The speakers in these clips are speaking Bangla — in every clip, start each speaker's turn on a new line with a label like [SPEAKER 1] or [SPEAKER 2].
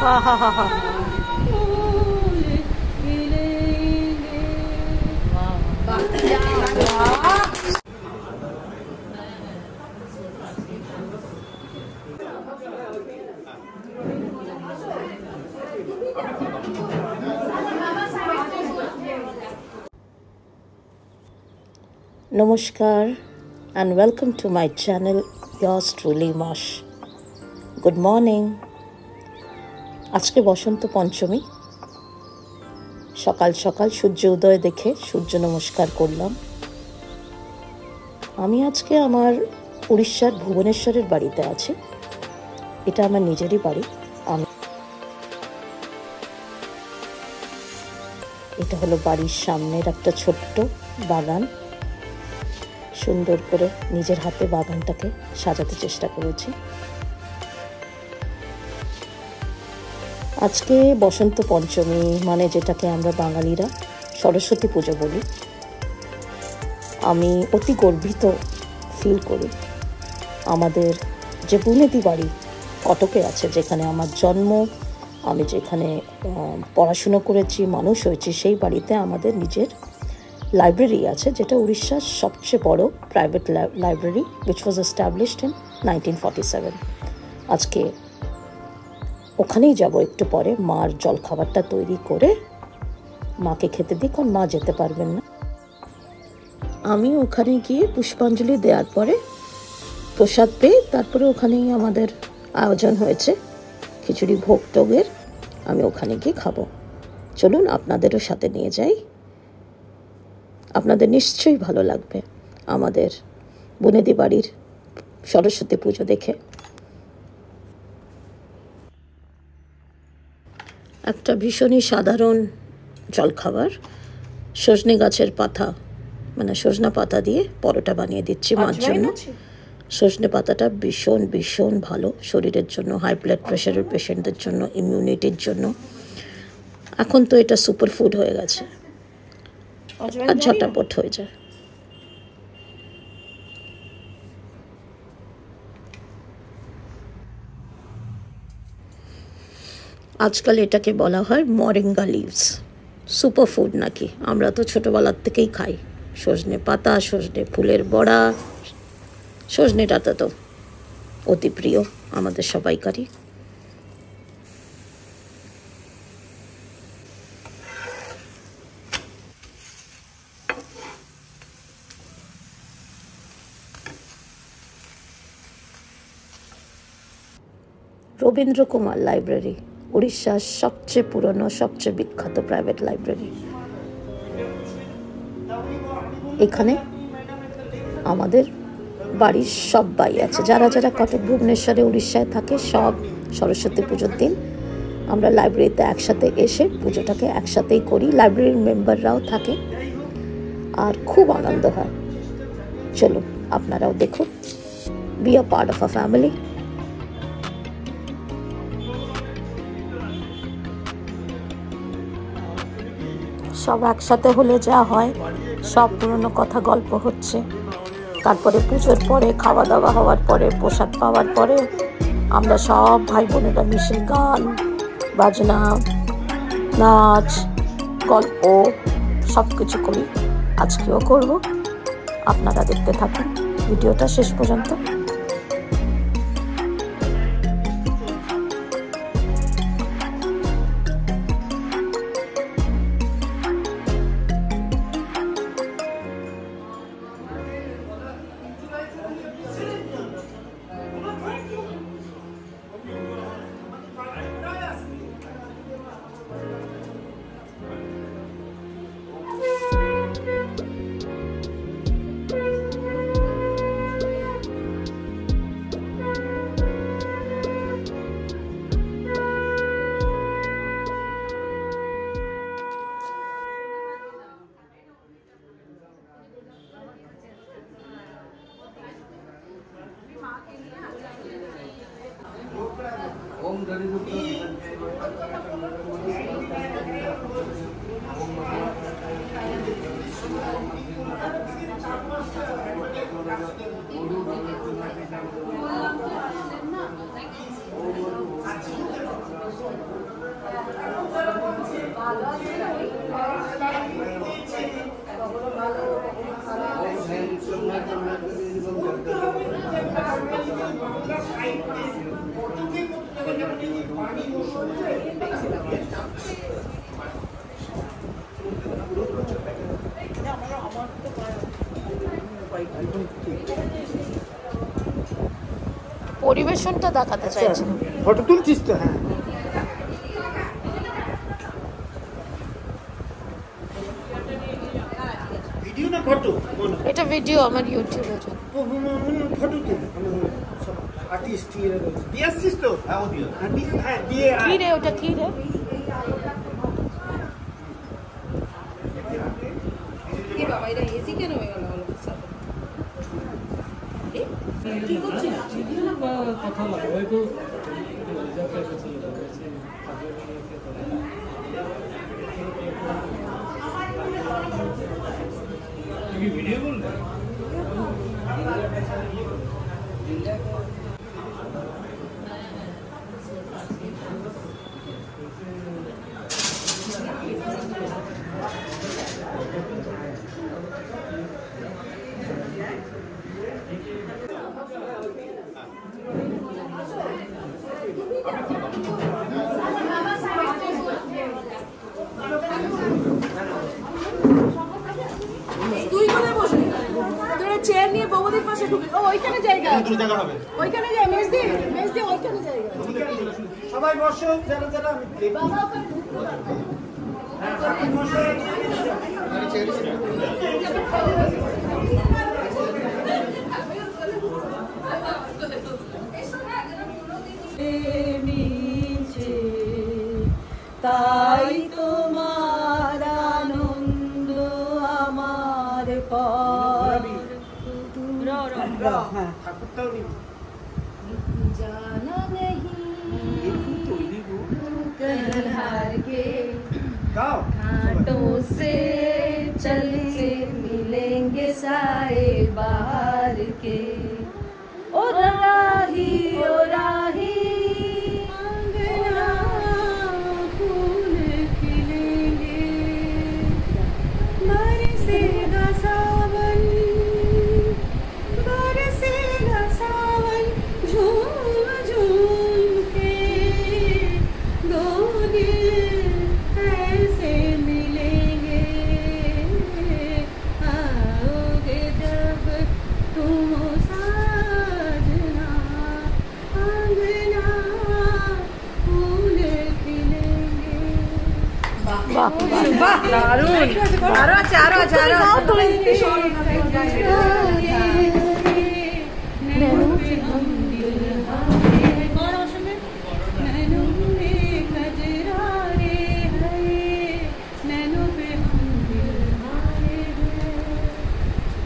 [SPEAKER 1] Ha Ha Ha Ha.
[SPEAKER 2] Namaskar and welcome to my channel, yours truly Mosh. Good morning. আজকে বসন্ত পঞ্চমী, সকাল সকাল সূর্য উদয় দেখে সূর্য নমস্কার করলাম। আমি আজকে আমার উড়িষ্যার ভুবনেশ্বরের বাড়িতে আছি। এটা আমার নিজেরই বাড়ি। এটা হলো বাড়ির সামনের একটা ছোট্ট বাগান। সুন্দর করে নিজের হাতে বাগানটাকে সাজাতে চেষ্টা করেছি। আজকে বসন্ত পঞ্চমী, মানে যেটাকে আমরা বাঙালিরা সরস্বতী পুজো বলি। আমি অতি গর্বিত ফিল করি। আমাদের যে বুনেদি বাড়ি কটকে আছে, যেখানে আমার জন্ম, আমি যেখানে পড়াশুনো করেছি, মানুষ হয়েছি, সেই বাড়িতে আমাদের নিজের লাইব্রেরি আছে, যেটা উড়িষ্যার সবচেয়ে বড় private library, which was established in 1947. আজকে ওখানেই যাব একটু পরে। মার জলখাবারটা তৈরি করে মাকে খেতে দিই, কারণ মা যেতে পারবেন না। আমি ওখানে গিয়ে পুষ্পাঞ্জলি দেওয়ার পরে প্রসাদ পেয়ে তারপরে ওখানেই আমাদের আয়োজন হয়েছে খিচুড়ি ভোগ টোগের। আমি ওখানে গিয়ে খাবো। চলুন আপনাদেরও সাথে নিয়ে যাই। আপনাদের নিশ্চয়ই ভালো লাগবে আমাদের বুনেদি বাড়ির সরস্বতী পুজো দেখে। একটা ভীষণই সাধারণ জলখাবার, সজনে গাছের পাতা, মানে সজনা পাতা দিয়ে পরোটা বানিয়ে দিচ্ছি মার জন্য। সজনে পাতাটা ভীষণ ভীষণ ভালো শরীরের জন্য, হাই ব্লাড প্রেশারের পেশেন্টদের জন্য, ইমিউনিটির জন্য। এখন তো এটা সুপার ফুড হয়ে গেছে আর ঝটাপট হয়ে যায়। আজকাল এটাকে বলা হয় মরিঙ্গা লিভস। সুপার ফুড নাকি? আমরা তো ছোটোবেলার থেকেই খাই সজনে পাতা, সজনে ফুলের বড়া। সজনে ডাঁটা তো অতি প্রিয় আমাদের সবাইকারই। রবীন্দ্র কুমার লাইব্রেরি উড়িষ্যার সবচেয়ে পুরনো, সবচেয়ে বিখ্যাত প্রাইভেট লাইব্রেরি। এখানে আমাদের বাড়ির সবাই আছে, যারা যারা কটক, ভুবনেশ্বরে, উড়িষ্যায় থাকে, সব সরস্বতী পুজোর দিন আমরা লাইব্রেরিতে একসাথে এসে পুজোটাকে একসাথেই করি। লাইব্রেরির মেম্বাররাও থাকে আর খুব আনন্দ হয়। চলুন আপনারাও দেখুন, be a part of a family. সব একসাথে হলে যা হয়, সব পুরনো কথা গল্প হচ্ছে। তারপরে পুজোর পরে, খাওয়া দাওয়া হওয়ার পরে, প্রসাদ পাওয়ার পরে আমরা সব ভাই বোনেরা মিশে গান বাজনা, নাচ, গল্প সব কিছু করি। আজকেও করব। আপনারা দেখতে থাকুন ভিডিওটা শেষ পর্যন্ত।
[SPEAKER 3] Thank you.
[SPEAKER 2] পরিবেশনটা দেখাতে চাইছি।
[SPEAKER 1] ফটো তুলছিস তো? হ্যাঁ, ভিডিও না ফটো?
[SPEAKER 2] এটা ভিডিও আমার ইউটিউবে।
[SPEAKER 1] ফটো তুল, আর্টিস্ট এরা রয়েছে। দিয়ে আসছিস তো? হ্যাঁ দিয়ে।
[SPEAKER 2] কি রে ওটা, কি রে?
[SPEAKER 3] কি বাবা এটা এসি কেন হয়ে গেল? কি করছিস?
[SPEAKER 4] কথা বলে ওই তো ভিডিও বললে
[SPEAKER 3] তুই কোথায় বসবি? তোরা চেয়ার নিয়ে বৌদির পাশে ঢুকে। ও ওইখানে জায়গা আছে, ওইখানে যাই। মেজদি ওইখানে জায়গা।
[SPEAKER 1] সবাই বসো, যারা যারা আমি দেখব।
[SPEAKER 3] তাই তোমার আনন্দ আমার
[SPEAKER 1] ঠাকুরটাও নিবি।
[SPEAKER 3] জানা নেই हार के घाटों से चल के मिलेंगे साए बाहर के। ओ राही अंगना फूल खिलेंगे, बरसेगा सावन झूम झूम के। दो दिल ऐसे मिलेंगे, आओगे जब तुम साजना, अंगना फूल खिलेंगे।
[SPEAKER 2] বাহ
[SPEAKER 3] वाह दारुण। आरो अच्छा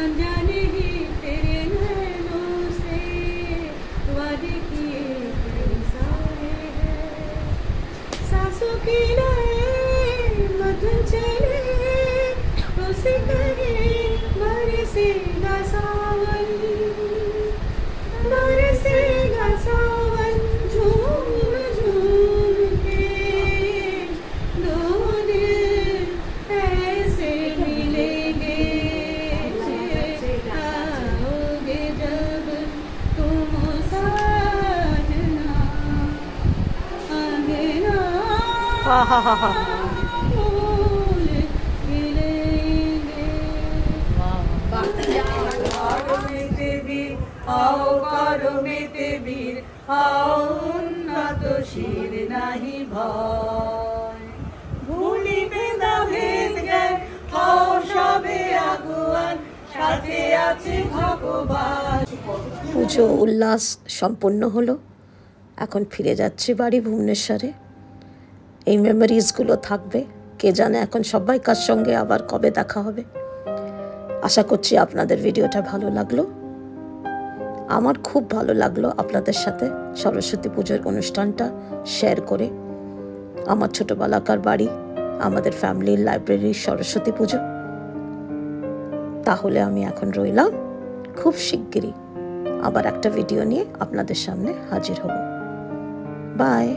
[SPEAKER 3] अनजाने ही तेरे नैनों से वादे किए सारे हैं। सांसों की लय मधुर चले, उसे कहे बरसेगा सावन झूम झूम के। दो दिल ऐसे मिलेंगे, आओगे जब तुम साजना, अंगना फूल खिलेंगे। आओ करो में तेबीर, आओ उन्नत শির নাহি ভয়। ভুলিবে না ভেদ জ্ঞান, হও সবে আগুয়ান, সাথে আছে ভগবান।
[SPEAKER 2] পুজো উল্লাস সম্পন্ন হলো। এখন ফিরে যাচ্ছি বাড়ি ভুবনেশ্বরে। এই মেমোরিজগুলো থাকবে, কে জানে এখন সবাইকার সঙ্গে আবার কবে দেখা হবে। আশা করছি আপনাদের ভিডিওটা ভালো লাগলো। আমার খুব ভালো লাগলো আপনাদের সাথে সরস্বতী পুজোর অনুষ্ঠানটা শেয়ার করে। আমার ছোটোবেলাকার বাড়ি, আমাদের ফ্যামিলির লাইব্রেরির সরস্বতী পুজো। তাহলে আমি এখন রইলাম, খুব শিগগিরই আবার একটা ভিডিও নিয়ে আপনাদের সামনে হাজির হব। বাই।